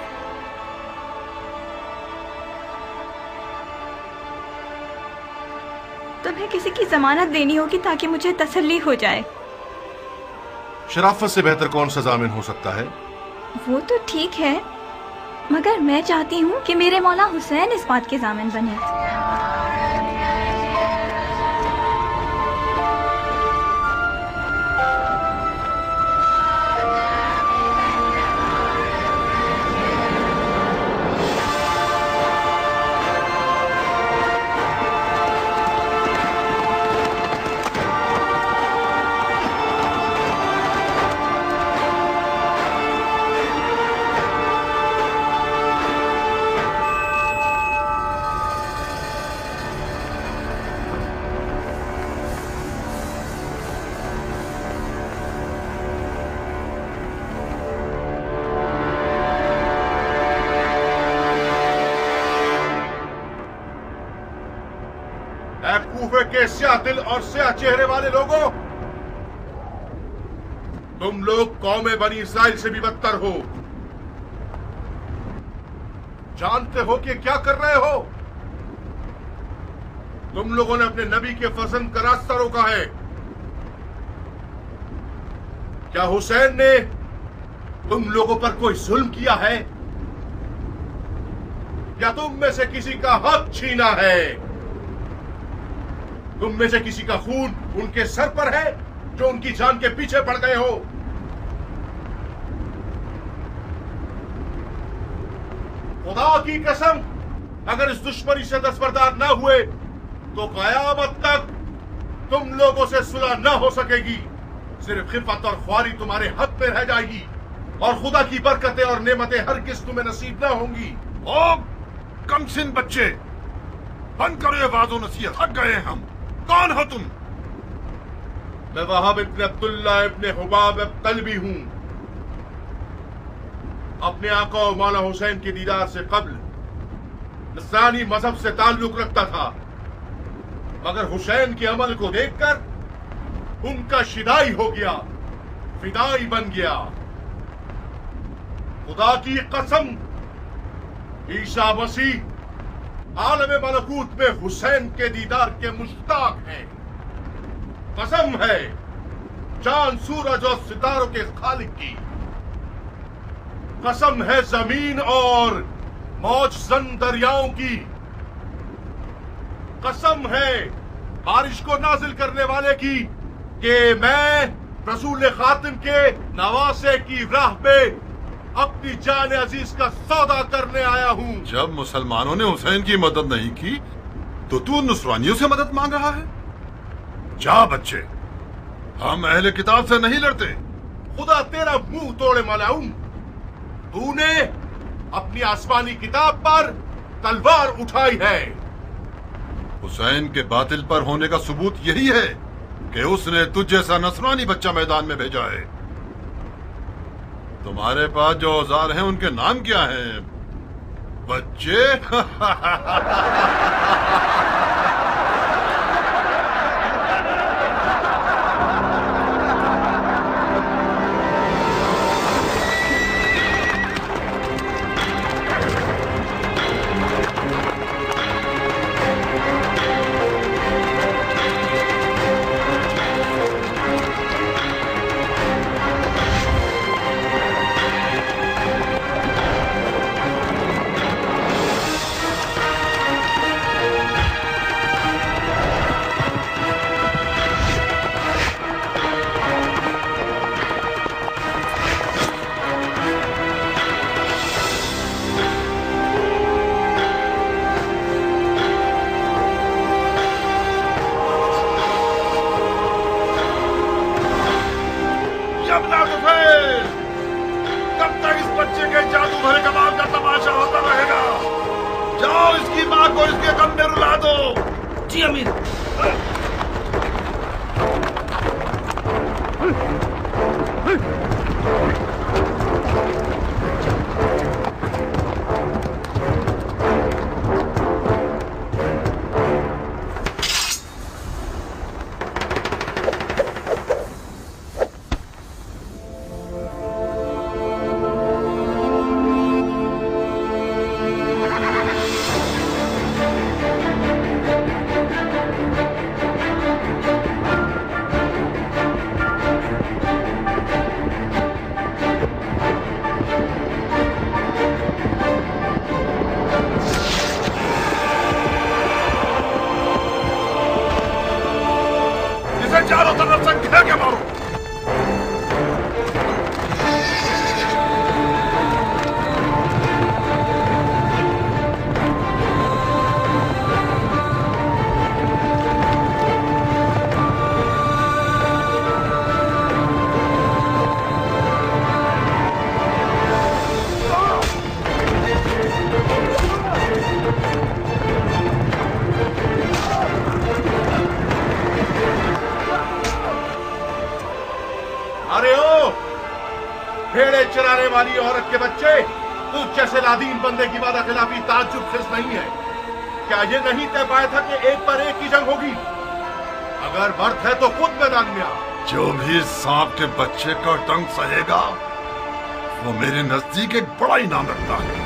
तुम्हें किसी की जमानत देनी होगी ताकि मुझे तसल्ली हो जाए। शराफत से बेहतर कौन सा जामिन हो सकता है? वो तो ठीक है, मगर मैं चाहती हूँ कि मेरे मौला हुसैन इस बात के जामिन बने। कूफे के स्याह दिल और स्याह चेहरे वाले लोगों, तुम लोग कौम बनी इसराइल से भी बदतर हो। जानते हो कि क्या कर रहे हो? तुम लोगों ने अपने नबी के फजन का रास्ता रोका है। क्या हुसैन ने तुम लोगों पर कोई जुल्म किया है या तुम में से किसी का हक छीना है? तुम में से किसी का खून उनके सर पर है जो उनकी जान के पीछे पड़ गए हो? खुदा की कसम, अगर इस दुश्मनी से दस्तबरदार न हुए तो कयामत तक तुम लोगों से सुलह न हो सकेगी। सिर्फ खिफत और ख्वारी तुम्हारे हक पे रह जाएगी और खुदा की बरकतें और नेमतें हरगिज़ तुम्हें नसीब न होंगी। ओ कमसिन बच्चे, बंद करो ये वाज़ो नसीहत, थक गए हैं हम। कौन हो तुम? मैं वहाब इब्न अब्दुल्ला इब्न हुबाब कल्बी हूं। अपने आका और मौला हुसैन के दीदार से कब्ल नसरानी मजहब से ताल्लुक रखता था, मगर हुसैन के अमल को देखकर उनका शिदाई हो गया, फिदाई बन गया। खुदा की कसम, ईसा मसीह आलम मलकूत में हुसैन के दीदार के मुश्ताक हैं। कसम है चांद सूरज और सितारों के खालिक की। कसम है जमीन और मौजजन दरियाओं की। कसम है बारिश को नाजिल करने वाले की कि मैं रसूल खातिम के नवासे की राह पे अपनी जान अजीज का सौदा करने आया हूँ। जब मुसलमानों ने हुसैन की मदद नहीं की तो तू नुसरानियों से मदद मांग रहा है? जा बच्चे, हम अहले किताब से नहीं लड़ते। खुदा तेरा मुंह तोड़े मलाऊं, तूने अपनी आसमानी किताब पर तलवार उठाई है। हुसैन के बातिल पर होने का सबूत यही है कि उसने तुझ जैसा नसरानी बच्चा मैदान में भेजा है। तुम्हारे पास जो औजार हैं उनके नाम क्या हैं बच्चे? चारों तरफ से घेर के मारो। भेड़े चराने वाली औरत के बच्चे, तू जैसे लादीन बंदे की वादा खिलाफी ताज्जुब खिस नहीं है। क्या ये नहीं तय पाया था कि एक पर एक की जंग होगी? अगर मर्द है तो खुद मैदान में आ। जो भी सांप के बच्चे का डंक सहेगा वो मेरे नजदीक एक बड़ा इनाम रखता है।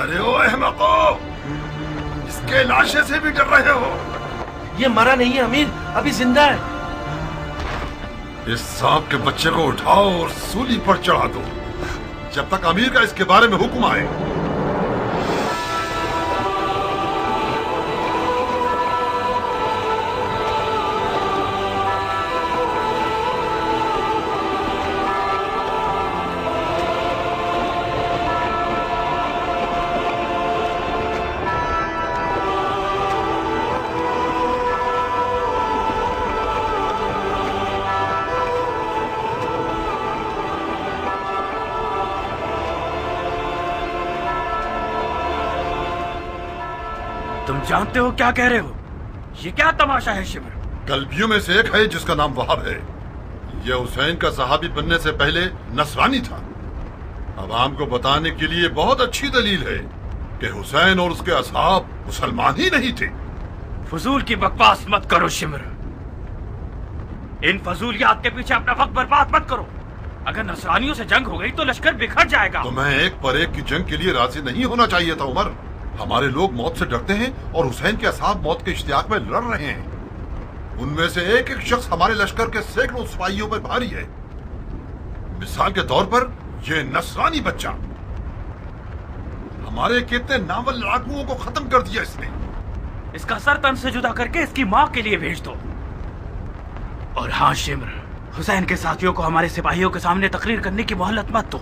अरे ओ अहमको, इसके लाशे से भी डर रहे हो? ये मरा नहीं है अमीर, अभी जिंदा है। इस सांप के बच्चे को उठाओ और सूली पर चढ़ा दो जब तक अमीर का इसके बारे में हुक्म आए। तुम जानते हो क्या कह रहे हो? ये क्या तमाशा है शिमर? कल्बियों में से एक है जिसका नाम वहाब है। यह हुसैन का सहाबी बनने से पहले नसरानी था। अवाम को बताने के लिए बहुत अच्छी दलील है कि हुसैन और उसके असहाब मुसलमान ही नहीं थे। फजूल की बकवास मत करो शिमर। इन फजूलियात के पीछे अपना वक्त बर्बाद मत करो। अगर नसरानियों से जंग हो गई तो लश्कर बिखर जाएगा। तो मैं एक पर एक की जंग के लिए राजी नहीं होना चाहिए था उमर। हमारे लोग मौत से डरते हैं और हुसैन के असहाब मौत के इश्तियाक में लड़ रहे हैं। उनमें से एक एक शख्स हमारे लश्कर के सैकड़ों सिपाहियों पर भारी है। मिसाल के तौर पर यह नसरानी बच्चा हमारे कितने नावल लड़ाकुओं को खत्म कर दिया इसने। इसका सर तन से जुदा करके इसकी माँ के लिए भेज दो। और हाँ शिमर, हुसैन के साथियों को हमारे सिपाहियों के सामने तकरीर करने की मोहलत मत दो।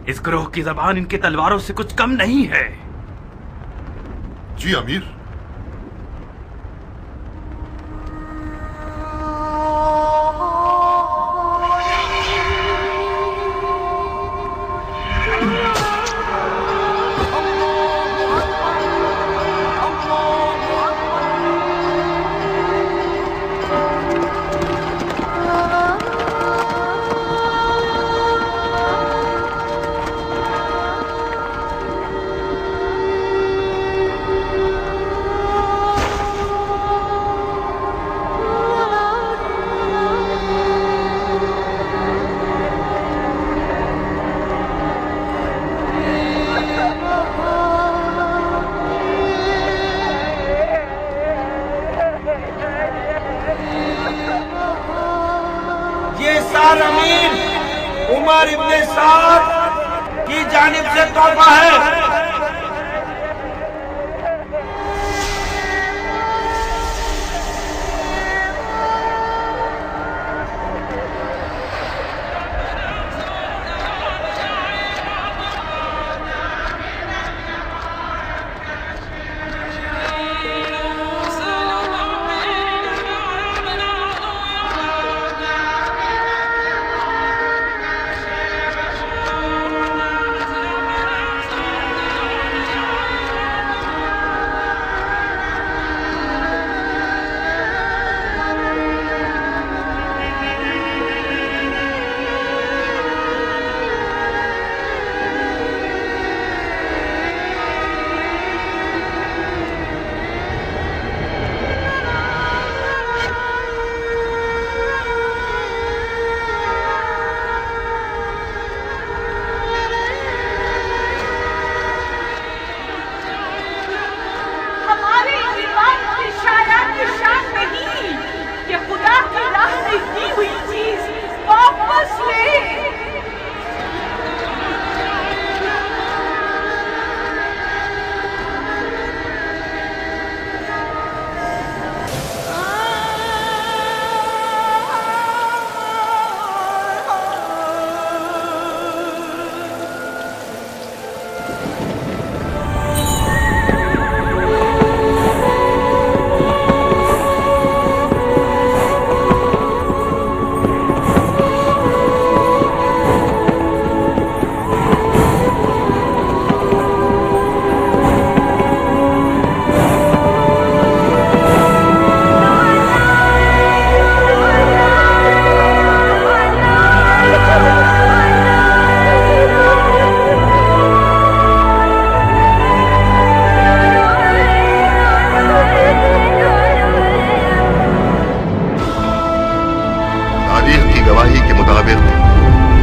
इस ग्रोह की जबान इनकी तलवारों से कुछ कम नहीं है। जी अमीर। अमीर उमर इब्ने साद की जानिब से तोहफा है।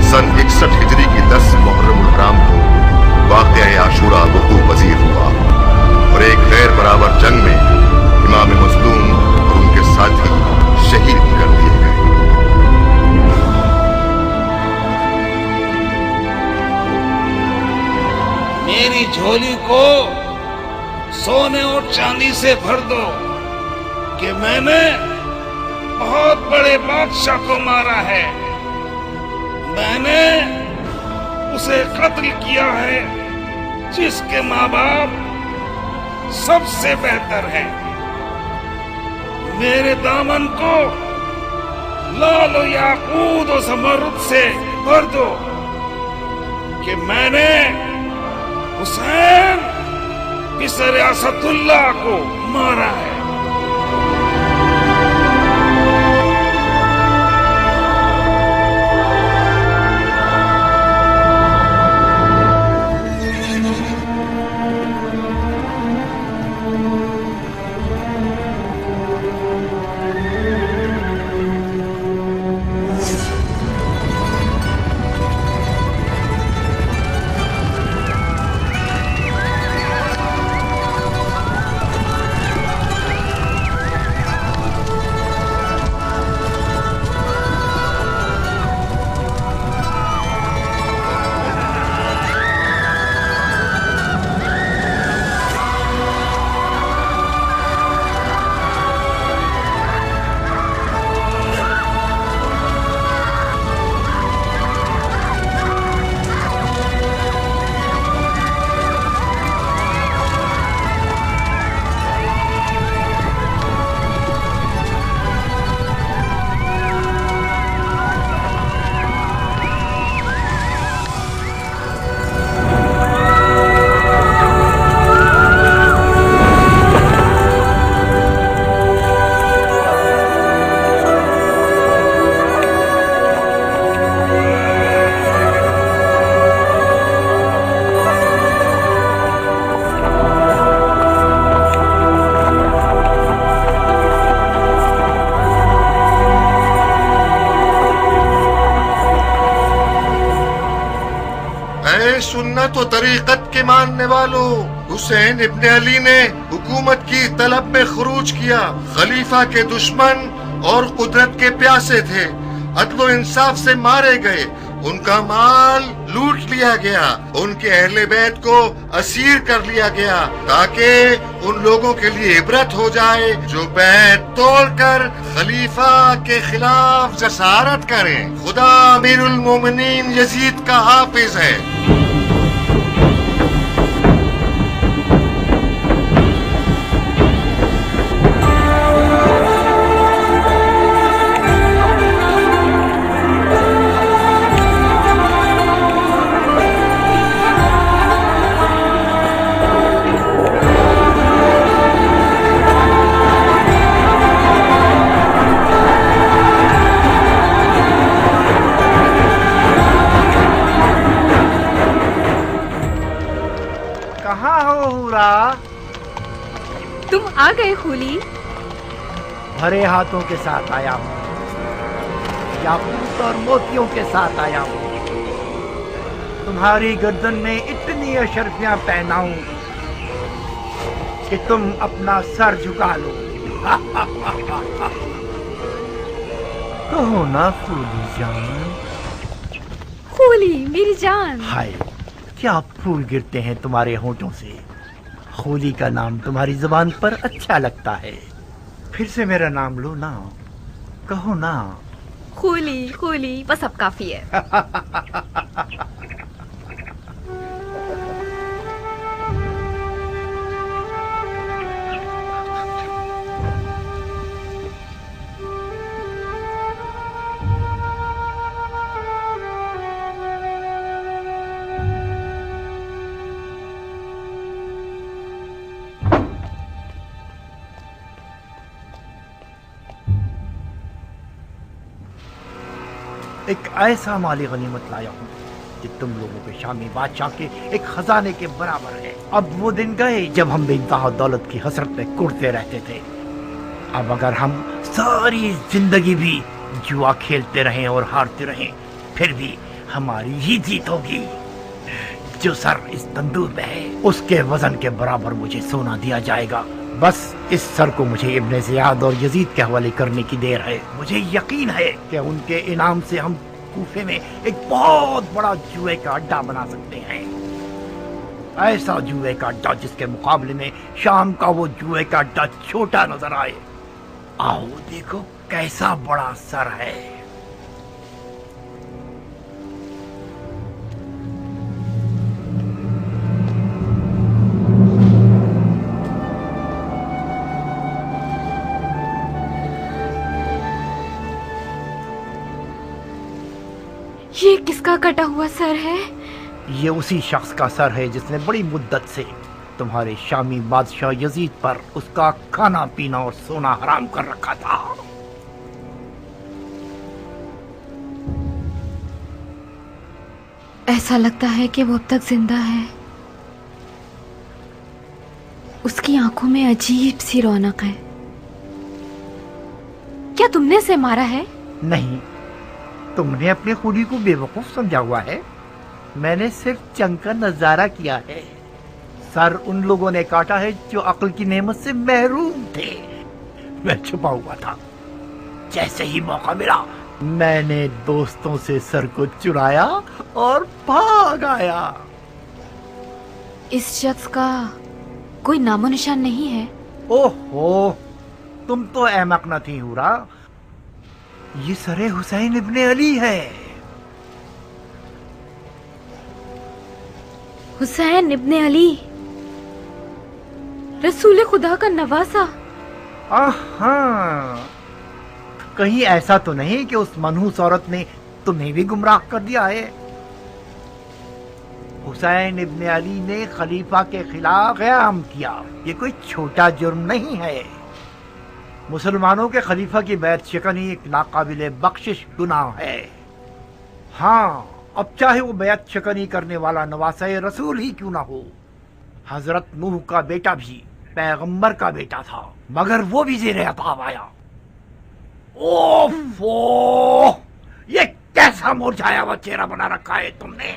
सन 61 हिजरी की 10 मुहर्रम उल हराम को वाक़या आशूरा वक़ू पजीर हुआ और एक गैर बराबर जंग में इमाम मज़लूम और उनके साथी शहीद कर दिए गए। मेरी झोली को सोने और चांदी से भर दो कि मैंने बहुत बड़े बादशाह को मारा है। मैंने उसे कत्ल किया है जिसके माँ बाप सबसे बेहतर हैं। मेरे दामन को लाल और याकूत और ज़मरुद से भर दो कि मैंने हुसैन बिसर असदुल्लाह को मारा है। सुन्नत और तरीक़त के मानने वालों, हुसैन इब्न अली ने हुकूमत की तलब में खुरूज किया। खलीफा के दुश्मन और कुदरत के प्यासे थे, अदल इंसाफ से मारे गए, उनका माल लूट लिया गया, उनके अहले बैत को असीर कर लिया गया ताकि उन लोगों के लिए इबरत हो जाए जो बैत तोड़कर खलीफा के खिलाफ जसारत करें। खुदा अमीरुल मोमिनीन यजीद का हाफिज है। तुम आ गए खूली? भरे हाथों के साथ आया हूँ, याकूत और मोतियों के साथ आया हूँ। तुम्हारी गर्दन में इतनी अशरफियां पहनाऊं कि तुम अपना सर झुका लो। कहो ना खूली जान। खूली मेरी जान। हाय, क्या फूल गिरते हैं तुम्हारे होठों से। खूली का नाम तुम्हारी जुबान पर अच्छा लगता है। फिर से मेरा नाम लो ना, कहो ना। खूली खूली बस अब काफी है। एक ऐसा माली गनीमत लाया हूँ कि तुम लोगों के शामी बादशाह के एक खजाने के बराबर है। अब वो दिन गए जब हम बेइंतहा दौलत की हसरत में कुड़ते रहते थे। अब अगर हम सारी जिंदगी भी जुआ खेलते रहें और हारते रहें, फिर भी हमारी ही जीत होगी। जो सर इस तंदूर में है उसके वजन के बराबर मुझे सोना दिया जाएगा। बस इस सर को मुझे इब्ने ज़ियाद और यजीद के हवाले करने की देर है। मुझे यकीन है कि उनके इनाम से हम कूफे में एक बहुत बड़ा जुए का अड्डा बना सकते हैं। ऐसा जुए का अड्डा जिसके मुकाबले में शाम का वो जुए का अड्डा छोटा नजर आए। आओ देखो कैसा बड़ा सर है। ये किसका कटा हुआ सर है? ये उसी शख्स का सर है जिसने बड़ी मुद्दत से तुम्हारे शामी बादशाह यजीद पर उसका खाना पीना और सोना हराम कर रखा था। ऐसा लगता है कि वो अब तक जिंदा है। उसकी आंखों में अजीब सी रौनक है। क्या तुमने उसे मारा है? नहीं, तुमने अपने खूनी को बेवकूफ समझा हुआ है। मैंने सिर्फ जंग का नजारा किया है। सर उन लोगों ने काटा है जो अक्ल की नेमत से महरूम थे। मैं छुपा हुआ था। जैसे ही मौका मिला मैंने दोस्तों से सर को चुराया और भाग आया। इस शख्स का कोई नामो निशान नहीं है? ओहो, तुम तो अहमक न थी हुरा। ये सरे हुसैन इब्ने अली है। हुसैन इब्ने अली, रसूल खुदा का नवासा। हाँ, कहीं ऐसा तो नहीं कि उस मनहूस औरत ने तुम्हें भी गुमराह कर दिया है? हुसैन इब्ने अली ने खलीफा के खिलाफ क़याम किया। ये कोई छोटा जुर्म नहीं है। मुसलमानों के खलीफा की बैत शिकनी एक नाकाबिले बख्शिश गुनाह है। हाँ, अब चाहे वो बैत शिकनी करने वाला नवासे रसूल ही क्यों ना हो। हजरत नूह का बेटा भी पैगंबर का बेटा था, मगर वो भी ज़ेरे अताब आया। ओफो, ये कैसा मुरझाया हुआ चेहरा बना रखा है तुमने।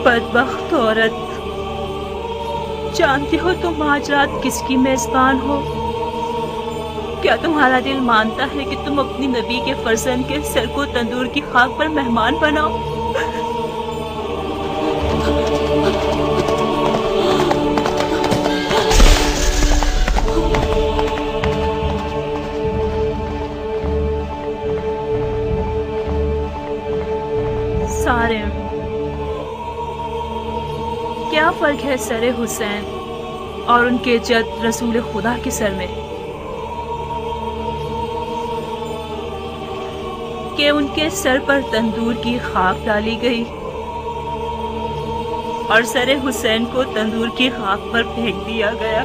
बदबख्त औरत, जानती हो तुम आज रात किसकी मेजबान हो? क्या तुम्हारा दिल मानता है कि तुम अपनी नबी के फर्जंद के सर को तंदूर की खाक पर मेहमान बनाओ? सारे क्या फर्क है सरे हुसैन और उनके जद रसूल खुदा के सर में कि उनके सर पर तंदूर की खाक डाली गई और सरे हुसैन को तंदूर की खाक पर फेंक दिया गया।